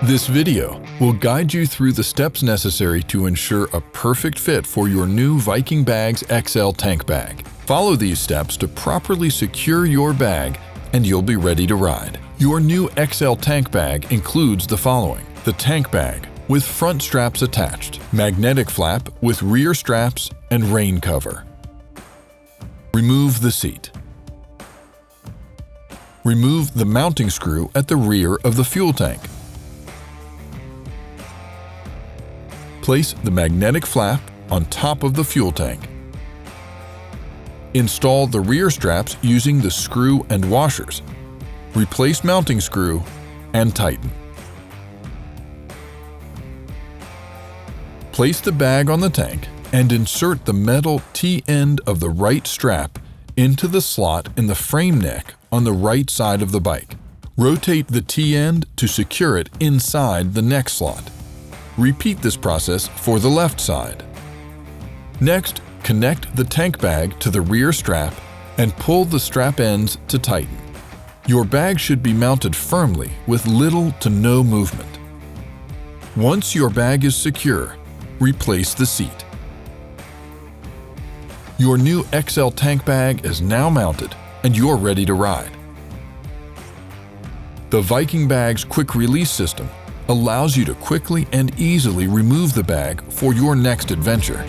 This video will guide you through the steps necessary to ensure a perfect fit for your new Vikingbags XL tank bag. Follow these steps to properly secure your bag and you'll be ready to ride. Your new XL tank bag includes the following: the tank bag with front straps attached, magnetic flap with rear straps and rain cover. Remove the seat. Remove the mounting screw at the rear of the fuel tank. Place the magnetic flap on top of the fuel tank. Install the rear straps using the screw and washers. Replace mounting screw and tighten. Place the bag on the tank and insert the metal T-end of the right strap into the slot in the frame neck on the right side of the bike. Rotate the T-end to secure it inside the neck slot. Repeat this process for the left side. Next, connect the tank bag to the rear strap and pull the strap ends to tighten. Your bag should be mounted firmly with little to no movement. Once your bag is secure, replace the seat. Your new XL tank bag is now mounted and you're ready to ride. The Vikingbags quick release system allows you to quickly and easily remove the bag for your next adventure.